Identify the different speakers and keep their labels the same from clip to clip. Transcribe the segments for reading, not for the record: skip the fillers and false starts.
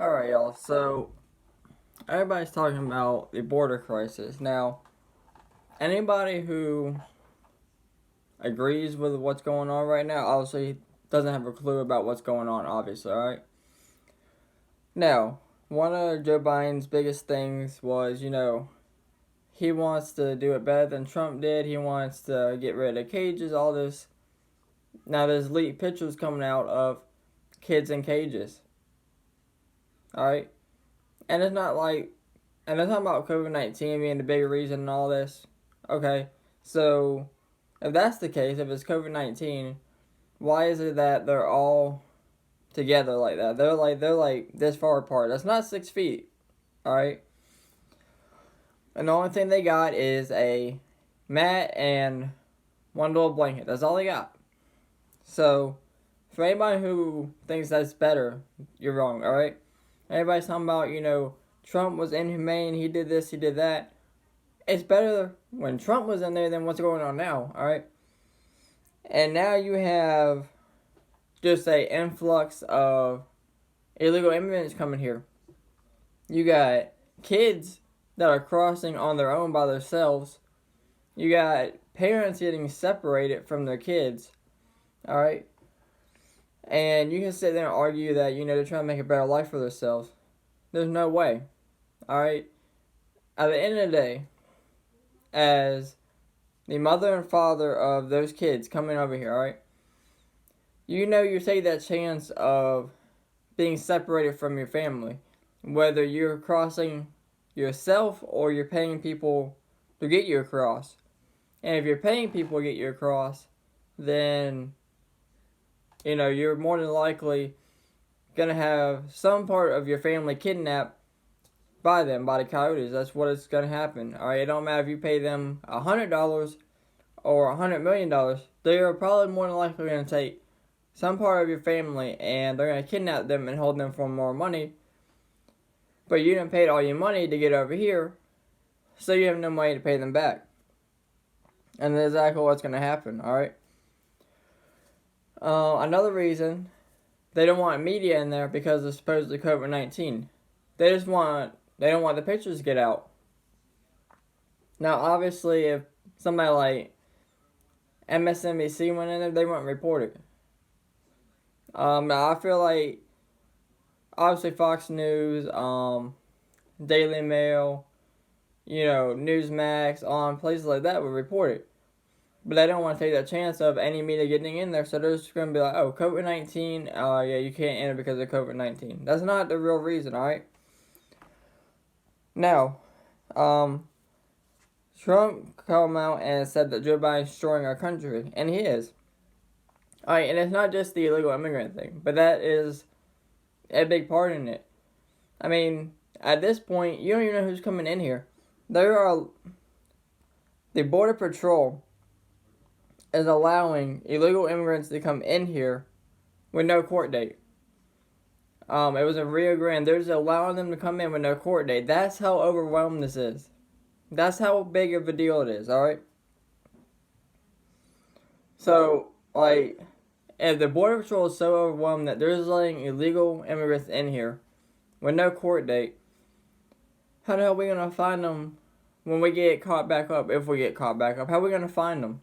Speaker 1: Alright, y'all. So, everybody's talking about the border crisis. Now, anybody who agrees with what's going on right now obviously doesn't have a clue about what's going on, obviously, alright? Now, one of Joe Biden's biggest things was, he wants to do it better than Trump did. He wants to get rid of cages, all this. Now, there's leaked pictures coming out of kids in cages, alright? And it's not like and they're talking about COVID-19 being the big reason and all this. Okay, so if that's the case, if it's COVID-19, why is it that they're all together like that? They're like this far apart. That's not 6 feet. All right, and the only thing they got is a mat and one little blanket. That's all they got. So for anybody who thinks that's better, you're wrong. All right, everybody's talking about Trump was inhumane. He did this. He did that. It's better when Trump was in there than what's going on now, alright? And now you have just a influx of illegal immigrants coming here. You got kids that are crossing on their own by themselves. You got parents getting separated from their kids, alright? And you can sit there and argue that, they're trying to make a better life for themselves. There's no way, alright? At the end of the day, as the mother and father of those kids coming over here, alright? You take that chance of being separated from your family, whether you're crossing yourself or you're paying people to get you across. And if you're paying people to get you across, then, you're more than likely going to have some part of your family kidnapped by the coyotes. That's what it's going to happen. Alright, it don't matter if you pay them $100 or $100 million. They are probably more than likely going to take some part of your family and they're going to kidnap them and hold them for more money. But you didn't pay all your money to get over here, so you have no money to pay them back. And that's exactly what's going to happen, alright? Another reason they don't want media in there because of supposedly COVID-19. They don't want the pictures to get out. Now, obviously, if somebody like MSNBC went in there, they wouldn't report it. I feel like, obviously, Fox News, Daily Mail, Newsmax, places like that would report it. But they don't want to take that chance of any media getting in there, so they're just going to be like, oh, COVID-19, yeah, you can't enter because of COVID-19. That's not the real reason, alright? Now, Trump came out and said that Joe Biden is destroying our country, and he is. Alright, and it's not just the illegal immigrant thing, but that is a big part in it. I mean, at this point, you don't even know who's coming in here. The Border Patrol is allowing illegal immigrants to come in here with no court date. It was in Rio Grande. They're just allowing them to come in with no court date. That's how overwhelmed this is. That's how big of a deal it is, alright? So, if the Border Patrol is so overwhelmed that they're just letting illegal immigrants in here with no court date, how the hell are we going to find them when we get caught back up, if we get caught back up? How are we going to find them?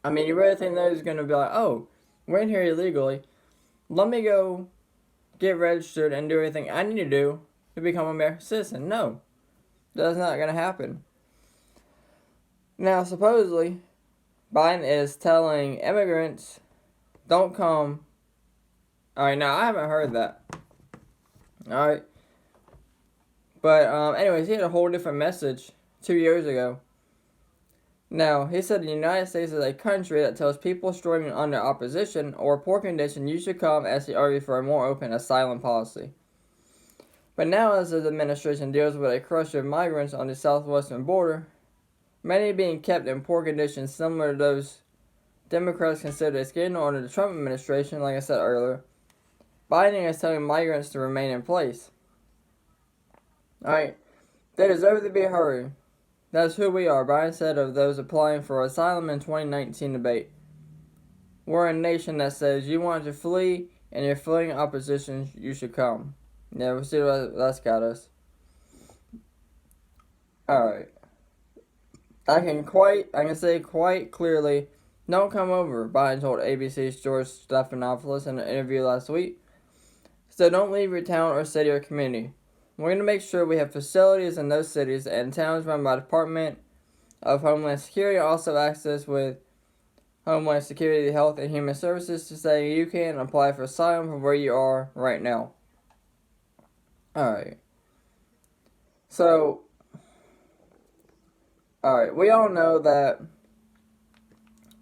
Speaker 1: I mean, you really think they're just going to be like, oh, we're in here illegally. Let me go get registered and do everything I need to do to become an American citizen. No, that's not going to happen. Now, supposedly, Biden is telling immigrants, don't come. Alright, now, I haven't heard that. Alright. But, anyways, he had a whole different message 2 years ago. Now, he said the United States is a country that tells people struggling under opposition or poor condition you should come as he argued for a more open asylum policy. But now, as his administration deals with a crush of migrants on the southwestern border, many being kept in poor conditions similar to those Democrats considered a scandal under the Trump administration, like I said earlier, Biden is telling migrants to remain in place. Alright, they deserve to be heard. That's who we are, Biden said of those applying for asylum in 2019 debate. We're a nation that says you want to flee, and you're feeling opposition, you should come. Yeah, we'll see what that's got us. Alright. I can say quite clearly, don't come over, Biden told ABC's George Stephanopoulos in an interview last week. So don't leave your town or city or community. We're going to make sure we have facilities in those cities and towns run by the Department of Homeland Security, also access with Homeland Security, Health, and Human Services to say you can apply for asylum from where you are right now. Alright. So, alright, we all know that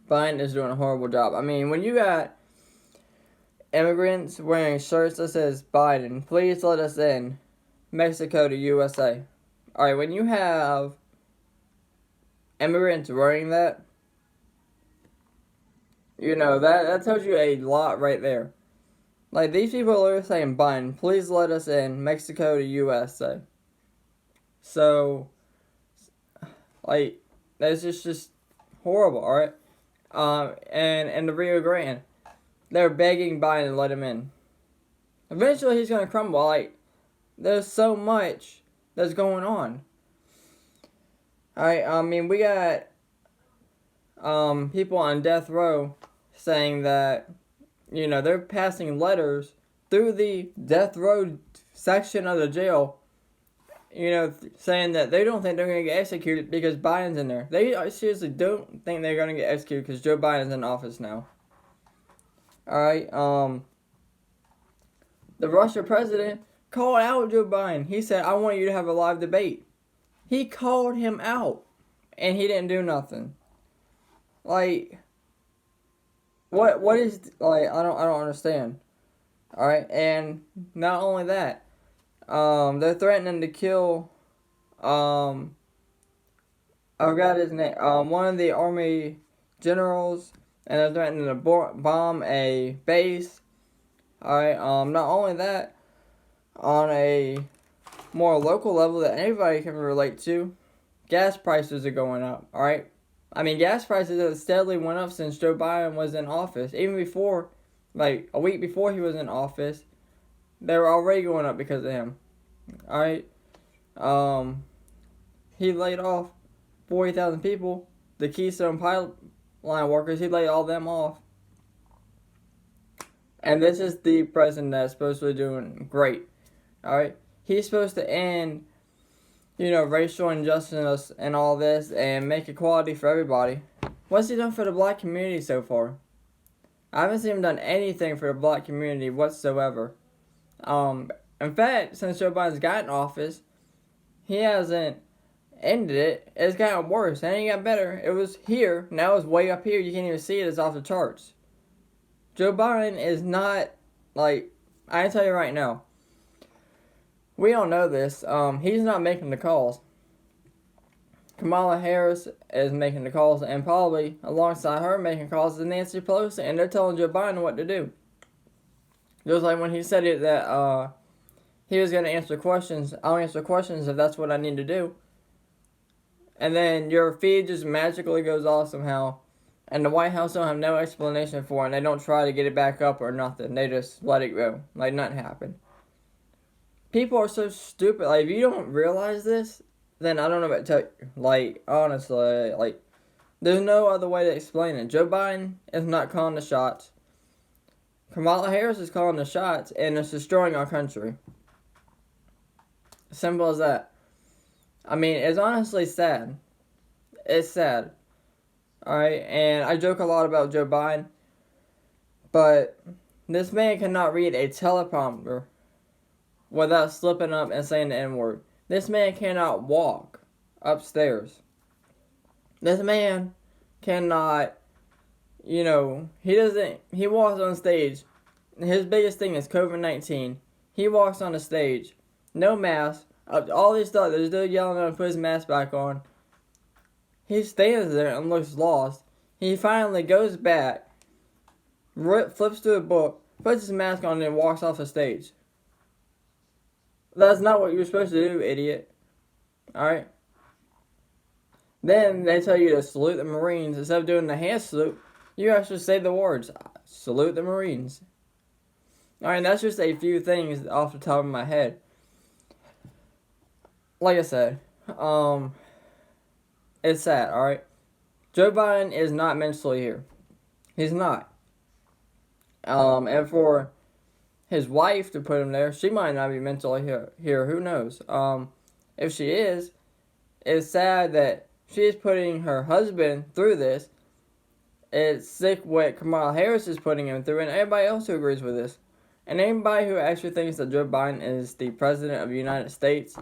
Speaker 1: Biden is doing a horrible job. I mean, when you got immigrants wearing shirts that says Biden, please let us in, Mexico to USA. Alright, when you have immigrants wearing that, you know, that tells you a lot right there. Like, these people are saying, Biden, please let us in, Mexico to USA. So, like, that's just horrible, alright? And in the Rio Grande, they're begging Biden to let him in. Eventually, he's going to crumble. Like, there's so much that's going on. Alright, I mean, we got people on death row saying that, you know, they're passing letters through the death row section of the jail, you know, saying that they don't think they're going to get executed because Biden's in there. They seriously don't think they're going to get executed because Joe Biden's in office now. Alright, the Russian president called out Joe Biden. He said, I want you to have a live debate. He called him out, and he didn't do nothing. Like, what is, like, I don't understand. Alright, and not only that, they're threatening to kill, I forgot his name, one of the army generals, and they're threatening to bomb a base. Alright, not only that, on a more local level that anybody can relate to, gas prices are going up, alright? I mean, gas prices have steadily went up since Joe Biden was in office. Even before, like, a week before he was in office, they were already going up because of him. Alright? He laid off 40,000 people. The Keystone Pipeline workers, he laid all them off. And this is the president that's supposed to be doing great. Alright? He's supposed to end, you know, racial injustice and all this and make equality for everybody. What's he done for the black community so far? I haven't seen him done anything for the black community whatsoever. In fact, since Joe Biden's got in office, he hasn't ended it. It's gotten worse. It ain't got better. It was here. Now it's way up here. You can't even see it. It's off the charts. Joe Biden is not, like, I can tell you right now. We don't know this. He's not making the calls. Kamala Harris is making the calls, and probably alongside her making calls is Nancy Pelosi, and they're telling Joe Biden what to do. Just like when he said it that he was going to answer questions. I'll answer questions if that's what I need to do. And then your feed just magically goes off somehow, and the White House don't have no explanation for it, and they don't try to get it back up or nothing. They just let it go, like nothing happened. People are so stupid. Like, if you don't realize this, then I don't know what to tell you. Like, honestly, like, there's no other way to explain it. Joe Biden is not calling the shots. Kamala Harris is calling the shots, and it's destroying our country. Simple as that. I mean, it's honestly sad. It's sad. Alright, and I joke a lot about Joe Biden, but this man cannot read a teleprompter without slipping up and saying the N-word. This man cannot walk upstairs. This man cannot, you know, he walks on stage. His biggest thing is COVID-19. He walks on the stage, no mask, all this stuff. There's no yelling at him to put his mask back on. He stands there and looks lost. He finally goes back, flips through a book, puts his mask on, and walks off the stage. That's not what you're supposed to do, idiot. Alright? Then they tell you to salute the Marines. Instead of doing the hand salute, you actually say the words, salute the Marines. Alright, that's just a few things off the top of my head. Like I said, it's sad, alright? Joe Biden is not mentally here. He's not. And for his wife to put him there, she might not be mentally here. Who knows? If she is, it's sad that she is putting her husband through this. It's sick what Kamala Harris is putting him through, and everybody else who agrees with this. And anybody who actually thinks that Joe Biden is the president of the United States,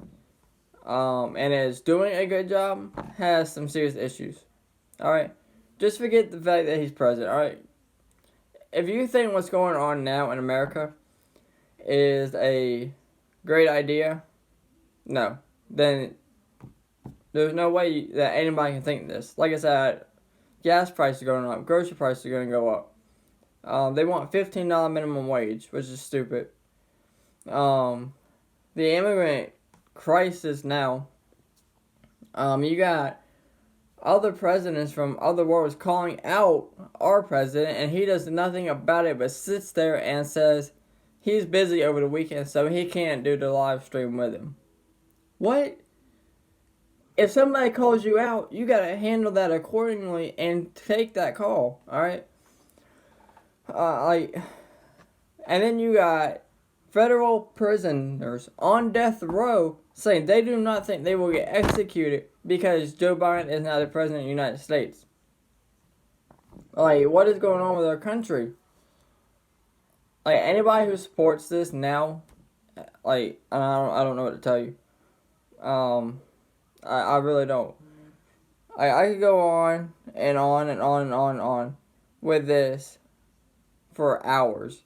Speaker 1: and is doing a good job, has some serious issues. Alright? Just forget the fact that he's president, alright? If you think what's going on now in America is a great idea, no. Then there's no way that anybody can think this. Like I said, gas prices are going up, grocery prices are going to go up. They want $15 minimum wage, which is stupid. The immigrant crisis now. You got other presidents from other worlds calling out our president, and he does nothing about it but sits there and says he's busy over the weekend, so he can't do the live stream with him. What? If somebody calls you out, you gotta handle that accordingly and take that call. All right. And then you got federal prisoners on death row saying they do not think they will get executed because Joe Biden is now the president of the United States. Like, what is going on with our country? Like, anybody who supports this now, like, I don't know what to tell you. I really don't. I could go on and on and on and on and on with this for hours.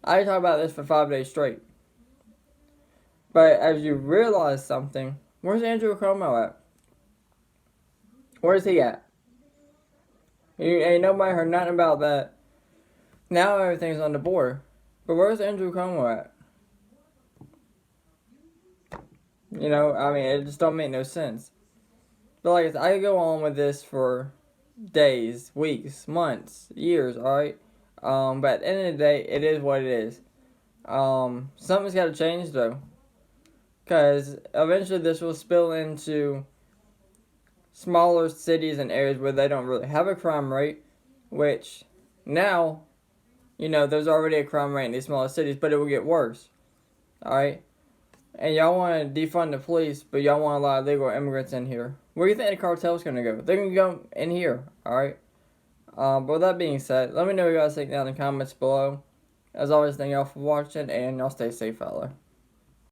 Speaker 1: I could talk about this for 5 days straight. But as you realize something, where's Andrew Cuomo at? Where's he at? Ain't nobody heard nothing about that. Now everything's on the border. But where's Andrew Cuomo at? You know, I mean, it just don't make no sense. But like I said, I could go on with this for days, weeks, months, years, alright? But at the end of the day, it is what it is. Something's got to change, though. Because eventually this will spill into smaller cities and areas where they don't really have a crime rate, which now, you know, there's already a crime rate in these smaller cities, but it will get worse. Alright? And y'all want to defund the police, but y'all want a lot of illegal immigrants in here. Where do you think the cartel's going to go? They're going to go in here, alright? But with that being said, let me know what you guys think down in the comments below. As always, thank y'all for watching, and y'all stay safe out there.